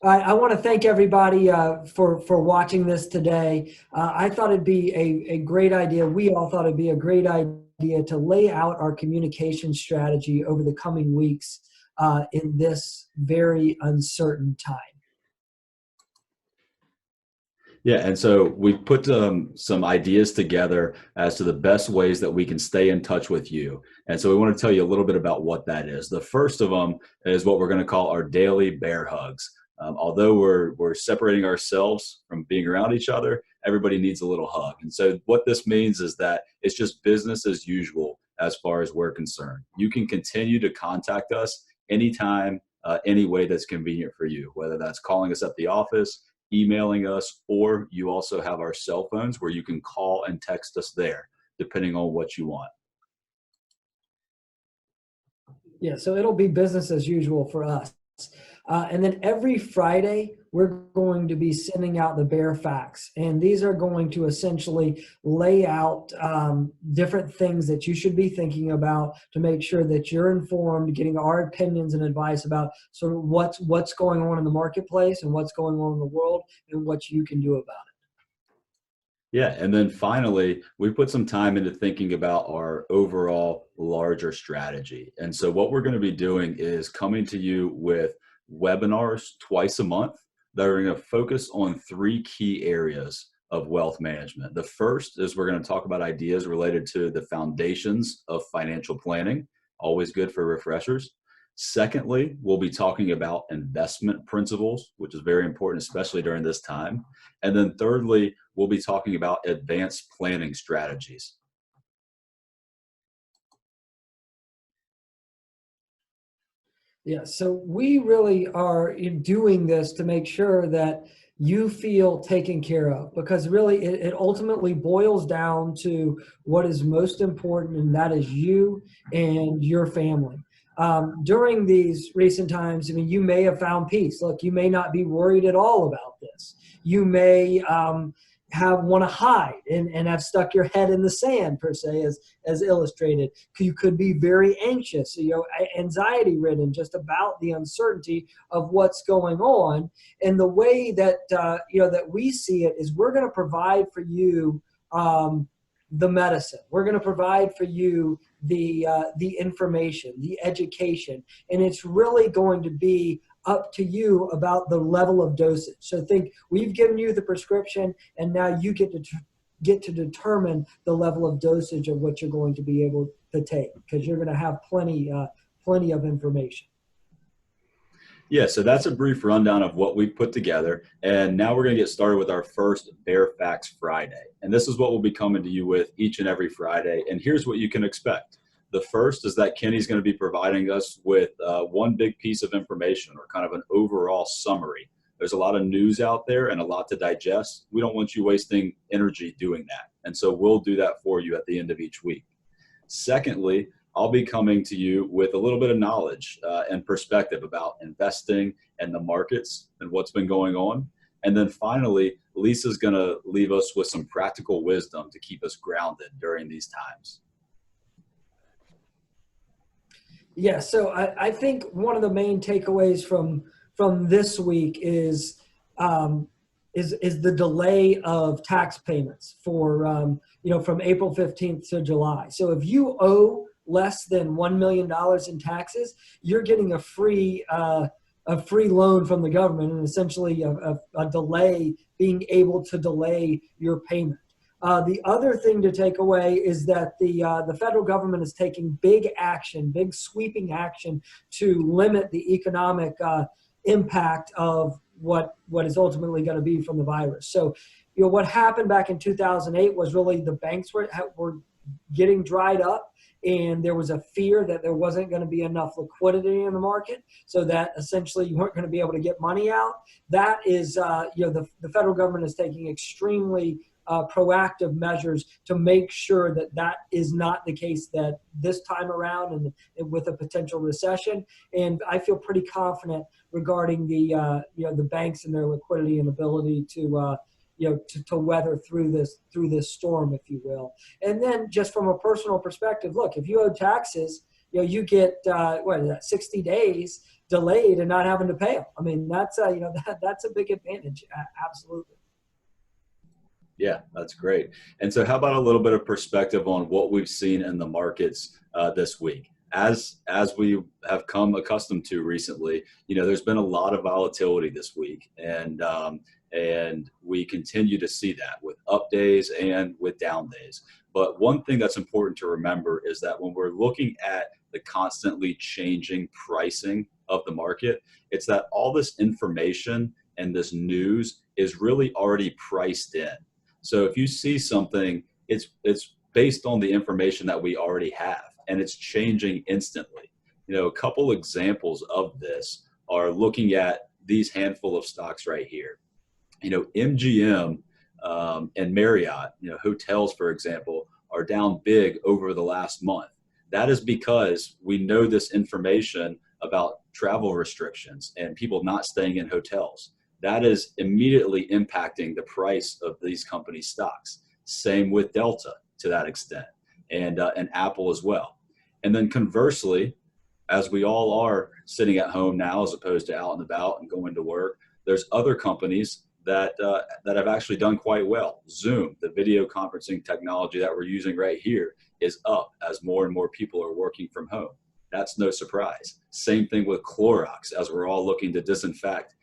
I want to thank everybody for watching this today. I thought it'd be a great idea. We all thought it'd be a great idea to lay out our communication strategy over the coming weeks in this very uncertain time. Yeah, and so we put some ideas together as to the best ways that we can stay in touch with you. And so we want to tell you a little bit about what that is. The first of them is what we're going to call our daily bear hugs. Although we're separating ourselves from being around each other, everybody needs a little hug. And so what this means is that it's just business as usual as far as we're concerned. You can continue to contact us anytime, any way that's convenient for you, whether that's calling us at the office, emailing us, or you also have our cell phones where you can call and text us there, depending on what you want. Yeah, so it'll be business as usual for us. And then every Friday, we're going to be sending out the Bear Facts. And these are going to essentially lay out different things that you should be thinking about to make sure that you're informed, getting our opinions and advice about sort of what's going on in the marketplace and what's going on in the world and what you can do about it. Yeah, and then finally, we put some time into thinking about our overall larger strategy. And so what we're going to be doing is coming to you with webinars twice a month that are going to focus on three key areas of wealth management. The first is we're going to talk about ideas related to the foundations of financial planning, always good for refreshers. Secondly, we'll be talking about investment principles, which is very important, especially during this time. And then thirdly, we'll be talking about advanced planning strategies. Yeah, so we really are doing this to make sure that you feel taken care of, because really it ultimately boils down to what is most important, and that is you and your family. During these recent times, I mean, you may have found peace. Look, you may not be worried at all about this. You may have want to hide and have stuck your head in the sand, per se, as illustrated. You could be very anxious, anxiety ridden just about the uncertainty of what's going on. And the way that that we see it is we're going to provide for you the medicine. We're going to provide for you the information, the education, and it's really going to be up to you about the level of dosage. So think we've given you the prescription, and now you get to determine the level of dosage of what you're going to be able to take, because you're going to have plenty of information. Yeah, so that's a brief rundown of what we've put together. And now we're going to get started with our first Bear Facts Friday. And this is what we'll be coming to you with each and every Friday. And here's what you can expect. The first is that Kenny's going to be providing us with one big piece of information, or kind of an overall summary. There's a lot of news out there and a lot to digest. We don't want you wasting energy doing that. And so we'll do that for you at the end of each week. Secondly, I'll be coming to you with a little bit of knowledge and perspective about investing and the markets and what's been going on. And then finally, Lisa's going to leave us with some practical wisdom to keep us grounded during these times. Yeah, so I think one of the main takeaways from this week is the delay of tax payments for from April 15th to July. So if you owe less than $1 million in taxes, you're getting a free loan from the government, and essentially a delay, being able to delay your payment. The other thing to take away is that the federal government is taking big sweeping action to limit the economic impact of what is ultimately going to be from the virus. So, what happened back in 2008 was really the banks were getting dried up, and there was a fear that there wasn't going to be enough liquidity in the market, so that essentially you weren't going to be able to get money out. That is, the federal government is taking extremely proactive measures to make sure that that is not the case that this time around, and with a potential recession. And I feel pretty confident regarding the banks and their liquidity and ability to weather through this storm, if you will. And then just from a personal perspective, look, if you owe taxes, you get 60 days delayed and not having to pay them. I mean, that's that's a big advantage. Absolutely. Yeah, that's great. And so how about a little bit of perspective on what we've seen in the markets this week? As we have come accustomed to recently, there's been a lot of volatility this week, and we continue to see that with up days and with down days. But one thing that's important to remember is that when we're looking at the constantly changing pricing of the market, it's that all this information and this news is really already priced in. So if you see something, it's based on the information that we already have, and it's changing instantly. A couple examples of this are looking at these handful of stocks right here. MGM and Marriott, hotels, for example, are down big over the last month. That is because we know this information about travel restrictions and people not staying in hotels. That is immediately impacting the price of these companies' stocks. Same with Delta to that extent, and Apple as well. And then conversely, as we all are sitting at home now as opposed to out and about and going to work, there's other companies that have actually done quite well. Zoom, the video conferencing technology that we're using right here, is up as more and more people are working from home. That's no surprise. Same thing with Clorox, as we're all looking to disinfect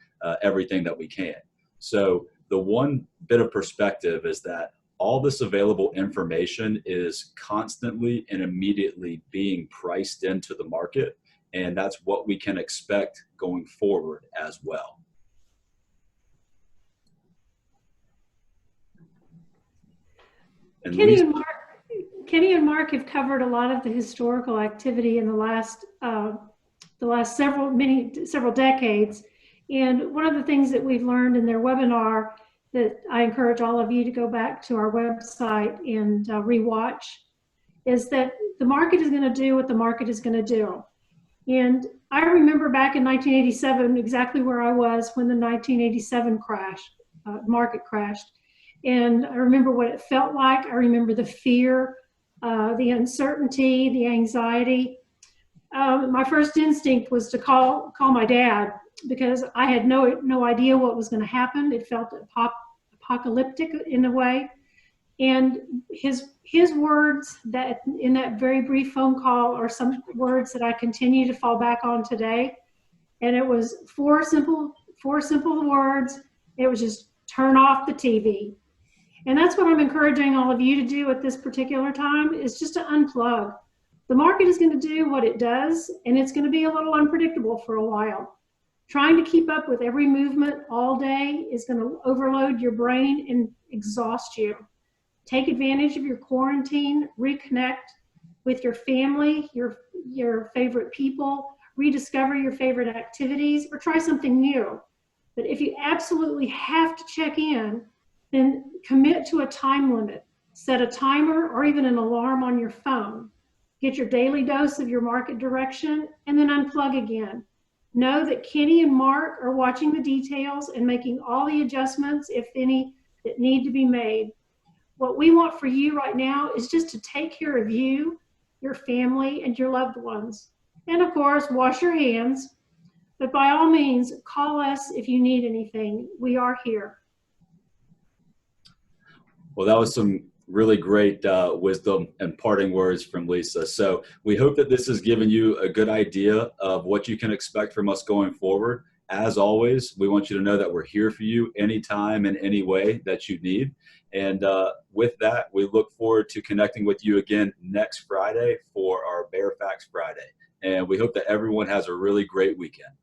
everything that we can. So the one bit of perspective is that all this available information is constantly and immediately being priced into the market, and that's what we can expect going forward as well. And Kenny and Mark have covered a lot of the historical activity in the last several decades. And one of the things that we've learned in their webinar that I encourage all of you to go back to our website and rewatch is that the market is going to do what the market is going to do. And I remember back in 1987 exactly where I was when the 1987 market crashed. And I remember what it felt like. I remember the fear, the uncertainty, the anxiety. My first instinct was to call my dad because I had no idea what was going to happen. It felt apocalyptic in a way. And his words that in that very brief phone call are some words that I continue to fall back on today. And it was four simple words. It was just turn off the TV. And that's what I'm encouraging all of you to do at this particular time, is just to unplug. The market is going to do what it does, and it's going to be a little unpredictable for a while. Trying to keep up with every movement all day is going to overload your brain and exhaust you. Take advantage of your quarantine, reconnect with your family, your favorite people, rediscover your favorite activities, or try something new. But if you absolutely have to check in, then commit to a time limit. Set a timer or even an alarm on your phone. Get your daily dose of your market direction and then unplug again. Know that Kenny and Mark are watching the details and making all the adjustments, if any, that need to be made. What we want for you right now is just to take care of you, your family, and your loved ones. And of course, wash your hands. But by all means, call us if you need anything. We are here. Well, that was some really great wisdom and parting words from Lisa. So we hope that this has given you a good idea of what you can expect from us going forward. As always, we want you to know that we're here for you anytime and any way that you need. And with that, we look forward to connecting with you again next Friday for our Bear Facts Friday. And we hope that everyone has a really great weekend.